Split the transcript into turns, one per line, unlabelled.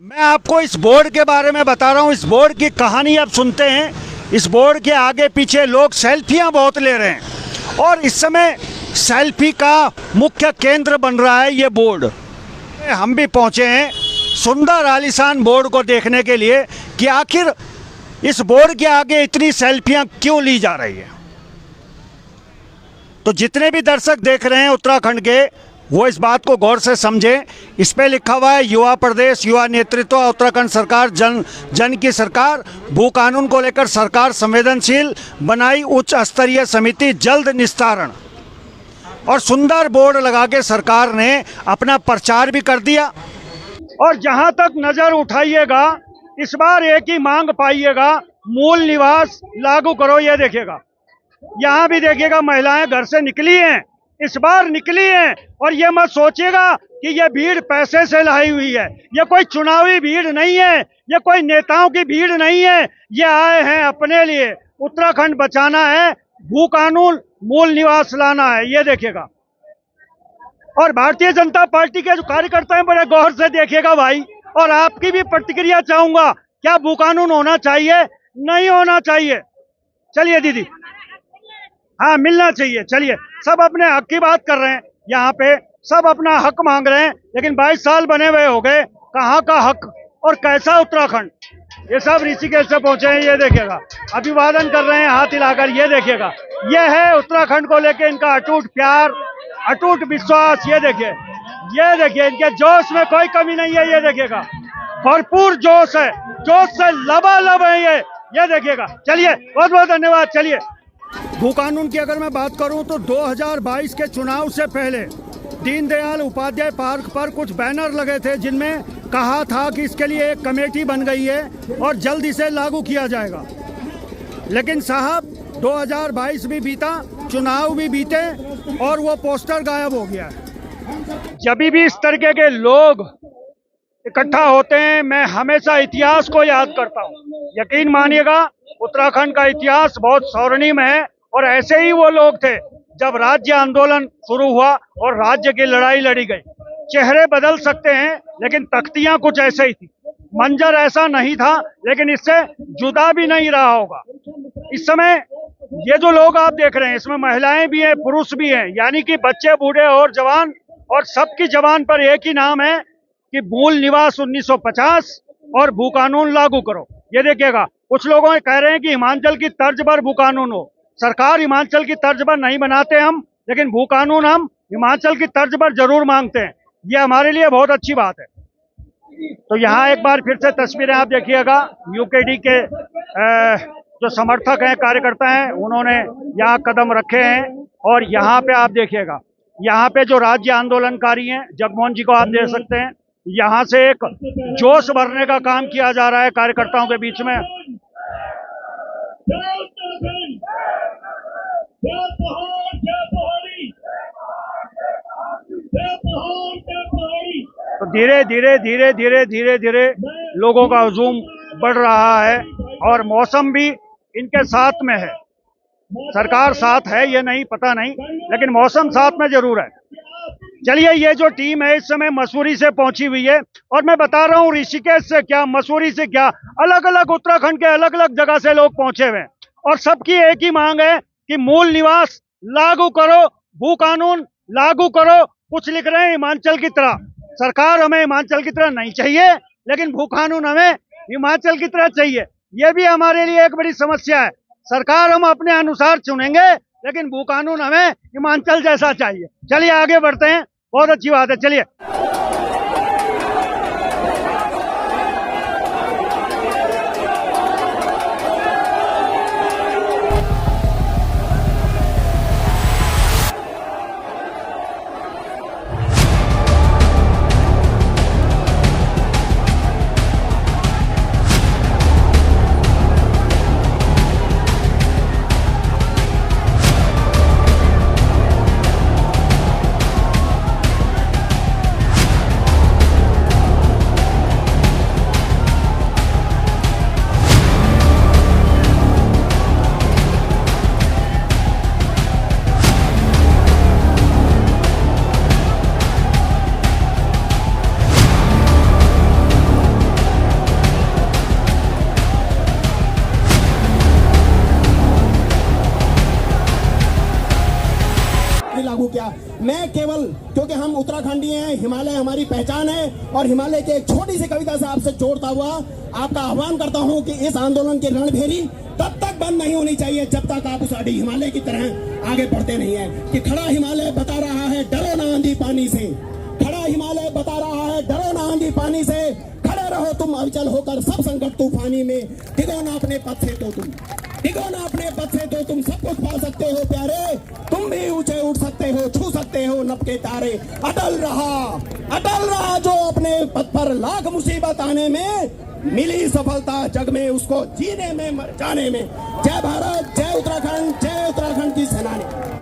मैं आपको इस बोर्ड के बारे में बता रहा हूँ। इस बोर्ड की कहानी आप सुनते हैं। इस बोर्ड के आगे पीछे लोग सेल्फियाँ बहुत ले रहे हैं और इस समय सेल्फी का मुख्य केंद्र बन रहा है ये बोर्ड। हम भी पहुँचे हैं सुंदर आलीशान बोर्ड को देखने के लिए कि आखिर इस बोर्ड के आगे इतनी सेल्फियाँ क्यों ली जा रही है। तो जितने भी दर्शक देख रहे हैं उत्तराखंड के, वो इस बात को गौर से समझें। इस पे लिखा हुआ है युवा प्रदेश, युवा नेतृत्व, उत्तराखंड सरकार, जन की सरकार, भू कानून को लेकर सरकार संवेदनशील, बनाई उच्च स्तरीय समिति, जल्द निस्तारण। और सुंदर बोर्ड लगा के सरकार ने अपना प्रचार भी कर दिया। और जहां तक नजर उठाइएगा इस बार एक ही मांग पाइएगा, मूल निवास लागू करो। ये देखिएगा, यहाँ भी देखिएगा महिलाएं घर से निकली हैं, इस बार निकली हैं। और ये मत सोचिएगा कि ये भीड़ पैसे से लाई हुई है। ये कोई चुनावी भीड़ नहीं है, ये कोई नेताओं की भीड़ नहीं है। ये आए हैं अपने लिए, उत्तराखंड बचाना है, भू कानून, मूल निवास लाना है। ये देखिएगा। और भारतीय जनता पार्टी के जो कार्यकर्ता हैं बड़े गौर से देखिएगा भाई, और आपकी भी प्रतिक्रिया चाहूंगा। क्या भू कानून होना चाहिए, नहीं होना चाहिए? चलिए दीदी, हाँ मिलना चाहिए। चलिए, सब अपने हक की बात कर रहे हैं, यहाँ पे सब अपना हक मांग रहे हैं। लेकिन 22 साल बने हुए हो गए, कहाँ का हक और कैसा उत्तराखंड? ये सब ऋषिकेश से पहुंचे हैं। ये देखिएगा, अभिवादन कर रहे हैं हाथ हिलाकर। ये देखिएगा, ये है उत्तराखंड को लेके इनका अटूट प्यार, अटूट विश्वास। ये देखिए, ये देखिए, इनके जोश में कोई कमी नहीं है। ये देखिएगा, भरपूर जोश है, जोश से लबालब है ये देखिएगा। चलिए, बहुत बहुत धन्यवाद। चलिए, भू कानून की अगर मैं बात करूं तो 2022 के चुनाव से पहले दीनदयाल उपाध्याय पार्क पर कुछ बैनर लगे थे जिनमें कहा था कि इसके लिए एक कमेटी बन गई है और जल्द इसे लागू किया जाएगा। लेकिन साहब 2022 भी बीता, चुनाव भी बीते और वो पोस्टर गायब हो गया है। जब भी इस तरीके के लोग इकट्ठा होते हैं, मैं हमेशा इतिहास को याद करता हूँ। यकीन मानिएगा, उत्तराखंड का इतिहास बहुत स्वर्णिम है। और ऐसे ही वो लोग थे जब राज्य आंदोलन शुरू हुआ और राज्य की लड़ाई लड़ी गई। चेहरे बदल सकते हैं लेकिन तख्तियां कुछ ऐसे ही थी, मंजर ऐसा नहीं था, लेकिन इससे जुदा भी नहीं रहा होगा। इस समय ये जो लोग आप देख रहे हैं, इसमें महिलाएं भी हैं, पुरुष भी हैं, यानी कि बच्चे, बूढ़े और जवान, और सबकी जबान पर एक ही नाम है कि मूल निवास 1950 और भू कानून लागू करो। ये देखिएगा, कुछ लोगों कह रहे हैं कि हिमाचल की तर्ज पर भू कानून हो। सरकार हिमाचल की तर्ज पर नहीं बनाते हम, लेकिन भू कानून हम हिमाचल की तर्ज पर जरूर मांगते हैं। ये हमारे लिए बहुत अच्छी बात है। तो यहाँ एक बार फिर से तस्वीरें आप देखिएगा, यूकेडी के जो समर्थक हैं, कार्यकर्ता हैं, उन्होंने यहाँ कदम रखे हैं। और यहाँ पे आप देखिएगा, यहाँ पे जो राज्य आंदोलनकारी हैं, जगमोहन जी को आप देख सकते हैं, यहाँ से एक जोश भरने का काम किया जा रहा है कार्यकर्ताओं के बीच में। तो धीरे धीरे धीरे धीरे धीरे धीरे लोगों का हुजूम बढ़ रहा है और मौसम भी इनके साथ में है। सरकार साथ है ये नहीं पता नहीं, लेकिन मौसम साथ में जरूर है। चलिए, ये जो टीम है इस समय मसूरी से पहुंची हुई है, और मैं बता रहा हूँ ऋषिकेश से क्या, मसूरी से क्या, अलग अलग उत्तराखंड के अलग अलग जगह से लोग पहुंचे हुए हैं। और सबकी एक ही मांग है कि मूल निवास लागू करो, भू कानून लागू करो। कुछ लिख रहे हैं हिमाचल की तरह। सरकार हमें हिमाचल की तरह नहीं चाहिए, लेकिन भू कानून हमें हिमाचल की तरह चाहिए। ये भी हमारे लिए एक बड़ी समस्या है। सरकार हम अपने अनुसार चुनेंगे, लेकिन भू कानून हमें हिमाचल जैसा चाहिए। चलिए आगे बढ़ते हैं, बहुत अच्छी बात है। चलिए,
उत्तराखंडी हैं, हिमालय हमारी पहचान है और हिमालय की एक छोटी सी कविता से आपसे जोड़ता हुआ आपका आह्वान करता हूं कि इस आंदोलन की रणभेरी तब तक बंद नहीं होनी चाहिए जब तक आप उस अड़ी हिमालय की तरह आगे बढ़ते नहीं है। कि खड़ा हिमालय बता रहा है डरो ना आंधी पानी से, खड़ा हिमालय बता रहा है डरो ना आंधी पानी से, खड़े रहो तुम अविचल होकर सब संकट तूफानी में, टिको ना अपने पद से तो तुम, टिको ना अपने पद से तो तुम सब कुछ पा सकते हो प्यारे, तुम भी ऊंचे उठ सकते हो, छू सकते हो नभ के तारे। अटल रहा जो अपने पद पर लाख मुसीबत आने में मिली सफलता जग में उसको जीने में मर जाने में। जय भारत, जय उत्तराखंड की सेनानी।